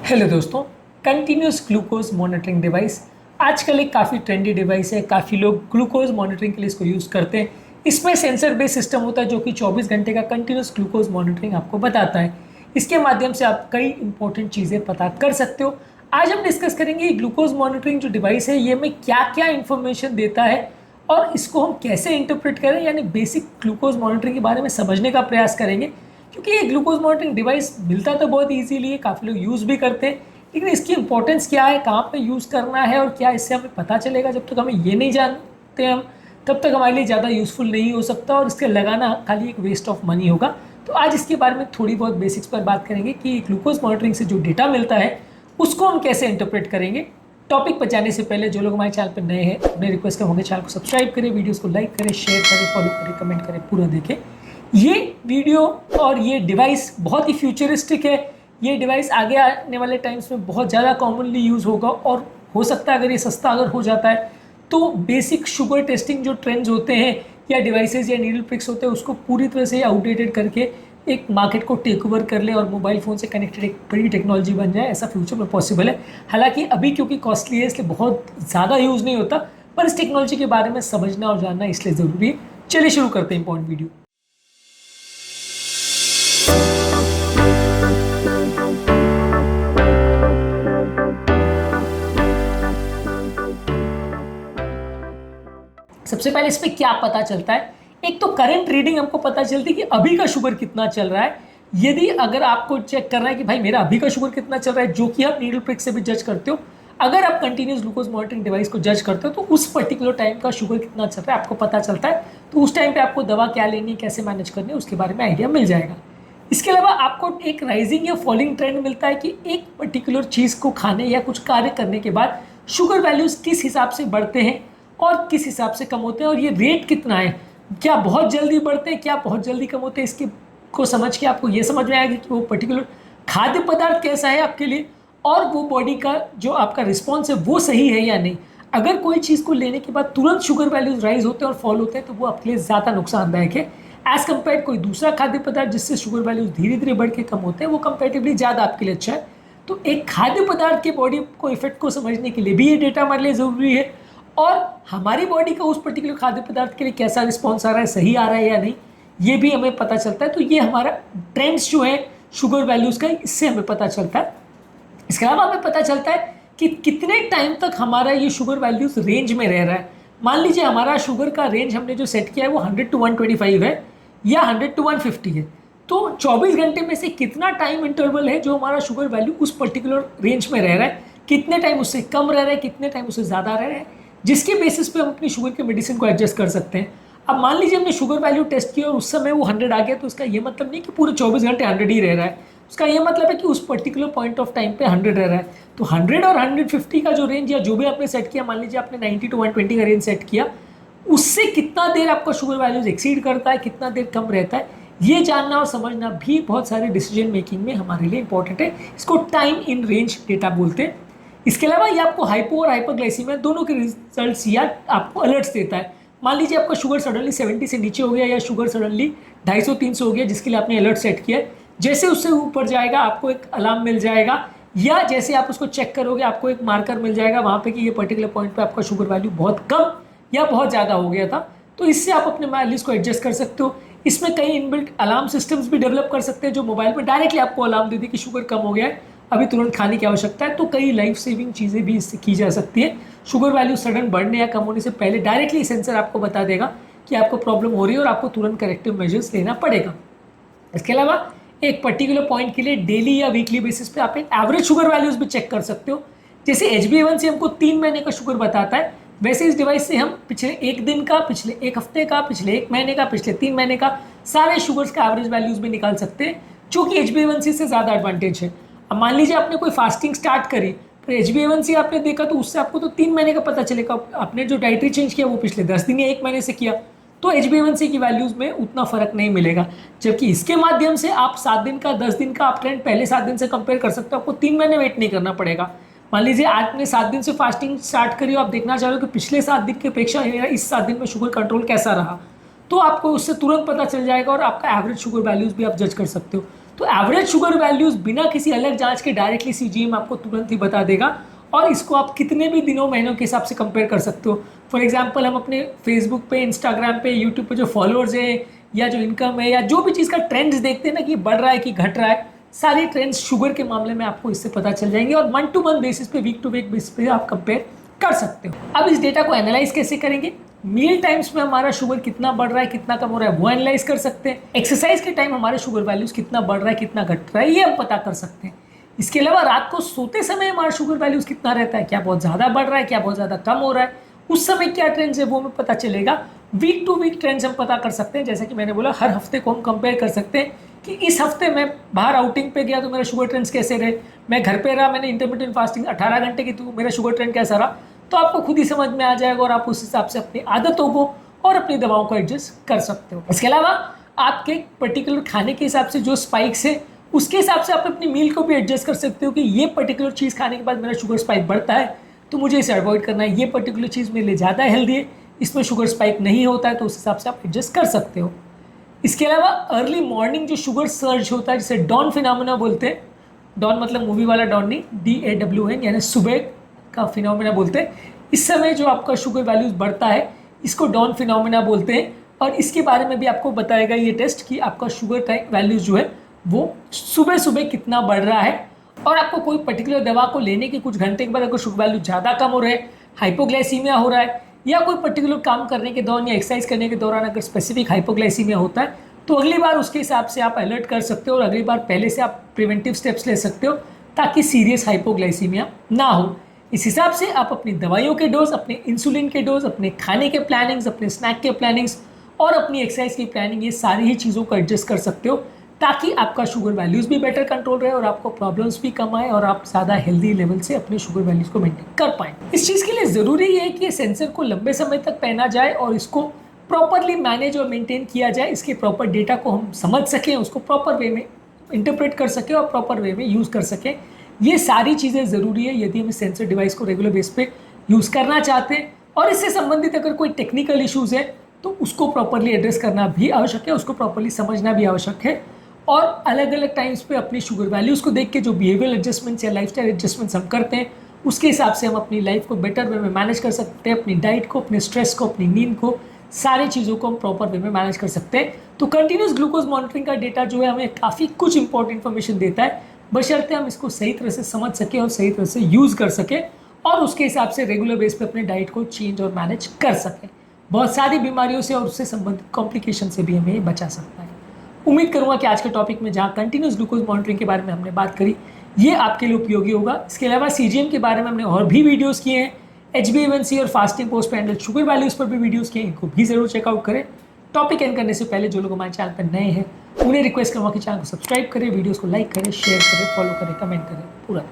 Hello दोस्तों, continuous glucose monitoring device आजकल एक काफ़ी ट्रेंडी डिवाइस है। काफ़ी लोग ग्लूकोज मॉनिटरिंग के लिए इसको यूज़ करते हैं। इसमें सेंसर बेस्ड सिस्टम होता है जो कि 24 घंटे का कंटिन्यूस ग्लूकोज मॉनिटरिंग आपको बताता है। इसके माध्यम से आप कई इंपॉर्टेंट चीज़ें पता कर सकते हो। आज हम डिस्कस करेंगे ग्लूकोज मॉनिटरिंग जो डिवाइस है ये में क्या क्या इन्फॉर्मेशन देता है और इसको हम कैसे इंटरप्रेट करें, यानी बेसिक ग्लूकोज मॉनिटरिंग के बारे में समझने का प्रयास करेंगे। क्योंकि ये ग्लूकोज मॉनिटरिंग डिवाइस मिलता तो बहुत इजीली है, काफ़ी लोग यूज़ भी करते हैं, लेकिन इसकी इंपॉर्टेंस क्या है, कहाँ पे यूज़ करना है और क्या इससे हमें पता चलेगा, जब तक हमें ये नहीं जानते हम तब तक हमारे लिए ज़्यादा यूज़फुल नहीं हो सकता और इसके लगाना खाली एक वेस्ट ऑफ मनी होगा। तो आज इसके बारे में थोड़ी बहुत बेसिक्स पर बात करेंगे कि ग्लूकोज मॉनिटरिंग से जो डेटा मिलता है उसको हम कैसे इंटरप्रेट करेंगे। टॉपिक पर जाने से पहले जो लोग हमारे चैनल पर नए हैं अपने रिक्वेस्ट करेंगे चैनल को सब्सक्राइब करें, वीडियोज़ को लाइक करें, शेयर करें, फॉलो करें, कमेंट करें, पूरा देखें। ये वीडियो और ये डिवाइस बहुत ही फ्यूचरिस्टिक है। ये डिवाइस आगे आने वाले टाइम्स में बहुत ज़्यादा कॉमनली यूज़ होगा और हो सकता है अगर ये सस्ता अगर हो जाता है तो बेसिक शुगर टेस्टिंग जो ट्रेंड्स होते हैं या डिवाइसेस या नीडल प्रिक्स होते हैं उसको पूरी तरह से आउटडेटेड करके एक मार्केट को टेक ओवर कर ले और मोबाइल फ़ोन से कनेक्टेड एक बड़ी टेक्नोलॉजी बन जाए। ऐसा फ्यूचर में पॉसिबल है। हालांकि अभी क्योंकि कॉस्टली है इसलिए बहुत ज़्यादा यूज़ नहीं होता, पर इस टेक्नोलॉजी के बारे में समझना और जानना इसलिए ज़रूरी है। चलिए शुरू करते हैं इंपॉर्टेंट वीडियो। सबसे पहले इस पर क्या पता चलता है, एक तो करंट रीडिंग हमको पता चलती है कि अभी का शुगर कितना चल रहा है। यदि अगर आपको चेक करना है कि भाई मेरा अभी का शुगर कितना चल रहा है, जो कि आप नीडल प्रिक से भी जज करते हो, अगर आप कंटिन्यूस ग्लूकोज मॉनिटरिंग डिवाइस को जज करते हो तो उस पर्टिकुलर टाइम का शुगर कितना चल रहा है आपको पता चलता है। तो उस टाइम पे आपको दवा क्या लेनी है, कैसे मैनेज करनी है, उसके बारे में आइडिया मिल जाएगा। इसके अलावा आपको एक राइजिंग या फॉलिंग ट्रेंड मिलता है कि एक पर्टिकुलर चीज़ को खाने या कुछ कार्य करने के बाद शुगर वैल्यूज़ किस हिसाब से बढ़ते हैं और किस हिसाब से कम होते हैं, और ये रेट कितना है, क्या बहुत जल्दी बढ़ते हैं, क्या बहुत जल्दी कम होते हैं। इसके को समझ के आपको ये समझ में आएगा कि वो पर्टिकुलर खाद्य पदार्थ कैसा है आपके लिए और वो बॉडी का जो आपका रिस्पॉन्स है वो सही है या नहीं। अगर कोई चीज़ को लेने के बाद तुरंत शुगर वैल्यूज राइज होते हैं और फॉल होते हैं तो वो आपके लिए ज़्यादा नुकसानदायक है एज कम्पेयर कोई दूसरा खाद्य पदार्थ जिससे शुगर वैल्यूज धीरे धीरे बढ़ के कम होते हैं, वो कंपेरेटिवली ज़्यादा आपके लिए अच्छा है। तो एक खाद्य पदार्थ के बॉडी को इफेक्ट को समझने के लिए भी ये डेटा हमारे लिए ज़रूरी है और हमारी बॉडी का उस पर्टिकुलर खाद्य पदार्थ के लिए कैसा रिस्पॉन्स आ रहा है, सही आ रहा है या नहीं, ये भी हमें पता चलता है। तो ये हमारा ट्रेंड्स जो है शुगर वैल्यूज़ का, इससे हमें पता चलता है। इसके अलावा हमें पता चलता है कि कितने टाइम तक हमारा ये शुगर वैल्यूज़ रेंज में रह रहा है। मान लीजिए हमारा शुगर का रेंज हमने जो सेट किया है वो 100 to 125 है या 100 to 150 है। तो 24 घंटे में से कितना टाइम इंटरवल है जो हमारा शुगर वैल्यू उस पर्टिकुलर रेंज में रह रहा है, कितने टाइम उससे कम रह रहा है, कितने टाइम उससे ज़्यादा रह रहा है, जिसके बेसिस पे हम अपनी शुगर के मेडिसिन को एडजस्ट कर सकते हैं। अब मान लीजिए हमने शुगर वैल्यू टेस्ट किया और उस समय वो 100 आ गया, तो इसका ये मतलब नहीं कि पूरे 24 घंटे 100 ही रह रहा है। उसका ये मतलब है कि उस पर्टिकुलर पॉइंट ऑफ टाइम पे 100 रह रहा है। तो 100 और 150 का जो रेंज या जो भी आपने सेट किया, मान लीजिए आपने 90 to 120 का रेंज सेट किया, उससे कितना देर आपका शुगर वैल्यूज एक्सीड करता है, कितना देर कम रहता है, ये जानना और समझना भी बहुत सारे डिसीजन मेकिंग में हमारे लिए इंपॉर्टेंट है। इसको टाइम इन रेंज डेटा बोलते हैं। इसके अलावा ये आपको हाइपो और हाइपरग्लाइसीमिया दोनों के रिजल्ट्स या आपको अलर्ट्स देता है। मान लीजिए आपका शुगर सडनली 70 से नीचे हो गया या शुगर सडनली 250-300 हो गया, जिसके लिए आपने अलर्ट सेट किया है। जैसे उससे ऊपर जाएगा आपको एक अलार्म मिल जाएगा, या जैसे आप उसको चेक करोगे आपको एक मार्कर मिल जाएगा वहाँ पे कि ये पर्टिकुलर पॉइंट पे आपका शुगर वैल्यू बहुत कम या बहुत ज़्यादा हो गया था। तो इससे आप अपने वैल्यूज़ को एडजस्ट कर सकते हो। इसमें कई इनबिल्ट अलार्म सिस्टम्स भी डेवलप कर सकते हैं जो मोबाइल पर डायरेक्टली आपको अलार्म दे दे कि शुगर कम हो गया है, अभी तुरंत खाने की आवश्यकता है। तो कई लाइफ सेविंग चीज़ें भी इससे की जा सकती है। शुगर वैल्यू सडन बढ़ने या कम होने से पहले डायरेक्टली सेंसर आपको बता देगा कि आपको प्रॉब्लम हो रही है और आपको तुरंत करेक्टिव मेजर्स लेना पड़ेगा। इसके अलावा एक पर्टिकुलर पॉइंट के लिए डेली या वीकली बेसिस पे आप एक एवरेज शुगर वैल्यूज भी चेक कर सकते हो। जैसे HbA1c हमको 3 महीने का शुगर बताता है, वैसे इस डिवाइस से हम पिछले एक दिन का, पिछले एक हफ्ते का, पिछले एक महीने का, पिछले 3 महीने का सारे शुगर्स का एवरेज वैल्यूज भी निकाल सकते हैं, जो कि HbA1c से ज़्यादा एडवांटेज है। अब मान लीजिए आपने कोई फास्टिंग स्टार्ट करी, फिर HbA1c आपने देखा तो उससे आपको तो 3 महीने का पता चलेगा। आपने जो डाइटरी चेंज किया वो पिछले 10 दिन या 1 महीने से किया, तो HbA1c की वैल्यूज़ में उतना फर्क नहीं मिलेगा। जबकि इसके माध्यम से आप 7 दिन का, 10 दिन का आप ट्रेंड पहले 7 दिन से कंपेयर कर सकते हो। आपको 3 महीने वेट नहीं करना पड़ेगा। मान लीजिए आपने 7 दिन से फास्टिंग स्टार्ट करी और आप देखना चाह रहे हो कि पिछले 7 दिन की अपेक्षा मेरा इस 7 दिन में शुगर कंट्रोल कैसा रहा, तो आपको उससे तुरंत पता चल जाएगा और आपका एवरेज शुगर वैल्यूज़ भी आप जज कर सकते हो। तो एवरेज शुगर वैल्यूज बिना किसी अलग जांच के डायरेक्टली सीजीएम आपको तुरंत ही बता देगा, और इसको आप कितने भी दिनों महीनों के हिसाब से कंपेयर कर सकते हो। फॉर एग्जांपल हम अपने फेसबुक पे, इंस्टाग्राम पे, यूट्यूब पे जो फॉलोअर्स है या जो इनकम है या जो भी चीज़ का ट्रेंड्स देखते हैं ना कि बढ़ रहा है कि घट रहा है, सारी ट्रेंड्स शुगर के मामले में आपको इससे पता चल जाएंगे, और मंथ टू मंथ बेसिस पे, वीक टू वीक बेसिस पे आप कंपेयर कर सकते हो। अब इस डेटा को एनालाइज कैसे करेंगे? मील टाइम्स में हमारा शुगर कितना बढ़ रहा है, कितना कम हो रहा है, वो एनालाइज कर सकते हैं। एक्सरसाइज के टाइम हमारे शुगर वैल्यूज कितना बढ़ रहा है, कितना घट रहा है, ये हम पता कर सकते हैं। इसके अलावा रात को सोते समय हमारा शुगर वैल्यूज कितना रहता है, क्या बहुत ज़्यादा बढ़ रहा है, क्या बहुत ज़्यादा कम हो रहा है, उस समय क्या ट्रेंड्स है वो हमें पता चलेगा। वीक टू वीक ट्रेंड्स हम पता कर सकते हैं, जैसे कि मैंने बोला हर हफ्ते को हम कंपेयर कर सकते हैं कि इस हफ्ते मैं बाहर आउटिंग पे गया तो मेरा शुगर ट्रेंड्स कैसे रहे, मैं घर पे रहा, मैंने इंटरमिटेंट फास्टिंग 18 घंटे की, तो मेरा शुगर ट्रेंड कैसा रहा। तो आपको खुद ही समझ में आ जाएगा और आप उस हिसाब से अपनी आदतों को और अपनी दवाओं को एडजस्ट कर सकते हो। इसके अलावा आपके पर्टिकुलर खाने के हिसाब से जो स्पाइक्स है, उसके हिसाब से आप अपनी मील को भी एडजस्ट कर सकते हो कि ये पर्टिकुलर चीज़ खाने के बाद मेरा शुगर स्पाइक बढ़ता है तो मुझे इसे अवॉइड करना है, ये पर्टिकुलर चीज़ मेरे लिए ज़्यादा हेल्दी है, इसमें शुगर स्पाइक नहीं होता है, तो उस हिसाब से आप एडजस्ट कर सकते हो। इसके अलावा अर्ली मॉर्निंग जो शुगर सर्ज होता है, जिसे डॉन फिनोमेना बोलते हैं, डॉन मतलब मूवी वाला डॉन नहीं, DAWN, यानी सुबह का फिनोमेना बोलते हैं। इस समय जो आपका शुगर वैल्यूज बढ़ता है, इसको डॉन फिनोमेना बोलते हैं, और इसके बारे में भी आपको बताएगा ये टेस्ट कि आपका शुगर वैल्यूज जो है वो सुबह सुबह कितना बढ़ रहा है। और आपको कोई पर्टिकुलर दवा को लेने के कुछ घंटे के बाद अगर शुगर वैल्यू ज़्यादा कम हो रहे हैं, हाइपोग्लाइसीमिया हो रहा है, या कोई पर्टिकुलर काम करने के दौरान या एक्सरसाइज करने के दौरान अगर स्पेसिफिक हाइपोग्लाइसीमिया होता है, तो अगली बार उसके हिसाब से आप अलर्ट कर सकते हो और अगली बार पहले से आप प्रिवेंटिव स्टेप्स ले सकते हो ताकि सीरियस हाइपोग्लाइसीमिया ना हो। इस हिसाब से आप अपनी दवाइयों के डोज, अपने इंसुलिन के डोज, अपने खाने के प्लानिंग्स, अपने स्नैक के प्लानिंग्स और अपनी एक्सरसाइज की प्लानिंग, ये सारी ही चीज़ों को एडजस्ट कर सकते हो ताकि आपका शुगर वैल्यूज़ भी बेटर कंट्रोल रहे और आपको प्रॉब्लम्स भी कम आए और आप ज़्यादा हेल्दी लेवल से अपने शुगर वैल्यूज़ को मेंटेन कर पाएँ। इस चीज़ के लिए ज़रूरी है कि ये सेंसर को लंबे समय तक पहना जाए और इसको प्रॉपरली मैनेज और मेंटेन किया जाए, इसके प्रॉपर डेटा को हम समझ सकें, उसको प्रॉपर वे में इंटरप्रेट कर सकें और प्रॉपर वे में यूज़ कर सकें। ये सारी चीज़ें ज़रूरी है यदि हम इस सेंसर डिवाइस को रेगुलर बेस पे यूज़ करना चाहते हैं, और इससे संबंधित अगर कोई टेक्निकल इश्यूज़ है तो उसको प्रॉपरली एड्रेस करना भी आवश्यक है, उसको प्रॉपरली समझना भी आवश्यक है। और अलग अलग टाइम्स पे अपनी शुगर वैल्यूज़ को देख के जो बिहेवियल एडजस्टमेंट्स या लाइफस्टाइल एडजस्टमेंट्स हम करते हैं, उसके हिसाब से हम अपनी लाइफ को बेटर वे में मैनेज कर सकते हैं, अपनी डाइट को, अपने स्ट्रेस को, अपनी नींद को, सारी चीज़ों को हम प्रॉपर वे में मैनेज कर सकते हैं। तो कंटिन्यूस ग्लूकोज मॉनिटरिंग का डेटा जो है हमें काफ़ी कुछ इंपॉर्टेंट इन्फॉर्मेशन देता है, बशर्ते हम इसको सही तरह से समझ सकें और सही तरह से यूज़ कर सकें और उसके हिसाब से रेगुलर बेस पे अपने डाइट को चेंज और मैनेज कर सकें। बहुत सारी बीमारियों से और उससे संबंधित कॉम्प्लिकेशन से भी हमें बचा सकता है। उम्मीद करूंगा कि आज के टॉपिक में जहां कंटिन्यूस ग्लूकोज मॉनिटरिंग के बारे में हमने बात करी, ये आपके लिए उपयोगी होगा। इसके अलावा सीजीएम के बारे में हमने और भी वीडियोस किए हैं, HbA1c और fasting post parental sugar values पर भी वीडियोस किए हैं, इनको भी जरूर चेकआउट करें। टॉपिक एंड करने से पहले जो लोग हमारे चैनल पर नए हैं उन्हें रिक्वेस्ट करूँगा कि चैनल को सब्सक्राइब करें, वीडियोज़ को लाइक करें, शेयर करें, फॉलो करें, कमेंट करें, पूरा